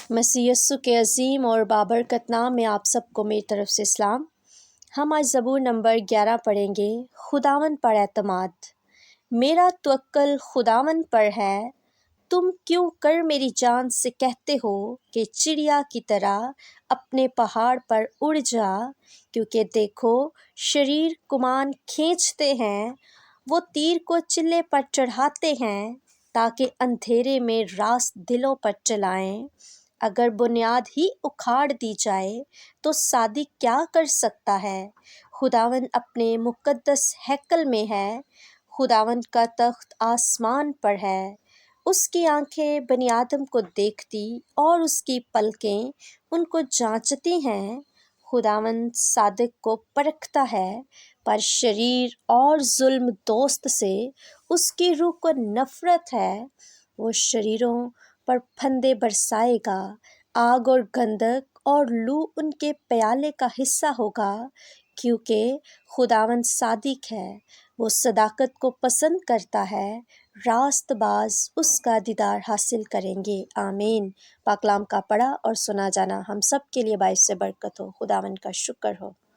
مسیح یسوع کے عظیم اور بابرکت نام میں آپ سب کو میری طرف سے اسلام۔ ہم آج زبور نمبر 11 پڑھیں گے۔ خداوند پر اعتماد۔ میرا توکل خداوند پر ہے، تم کیوں کر میری جان سے کہتے ہو کہ چڑیا کی طرح اپنے پہاڑ پر اڑ جا، کیونکہ دیکھو شریر کمان کھینچتے ہیں، وہ تیر کو چلے پر چڑھاتے ہیں تاکہ اندھیرے میں راست دلوں پر چلائیں۔ اگر بنیاد ہی اکھاڑ دی جائے تو صادق کیا کر سکتا ہے؟ خداوند اپنے مقدس ہیکل میں ہے، خداوند کا تخت آسمان پر ہے۔ اس کی آنکھیں بنی آدم کو دیکھتی اور اس کی پلکیں ان کو جانچتی ہیں۔ خداوند صادق کو پرکھتا ہے، پر شریر اور ظلم دوست سے اس کی روح کو نفرت ہے۔ وہ شریروں پر پھندے برسائے گا، آگ اور گندھک اور لو ان کے پیالے کا حصہ ہوگا، کیونکہ خداوند صادق ہے، وہ صداقت کو پسند کرتا ہے، راست باز اس کا دیدار حاصل کریں گے۔ آمین۔ پاک کلام کا پڑھا اور سنا جانا ہم سب کے لیے باعث برکت ہو۔ خداوند کا شکر ہو۔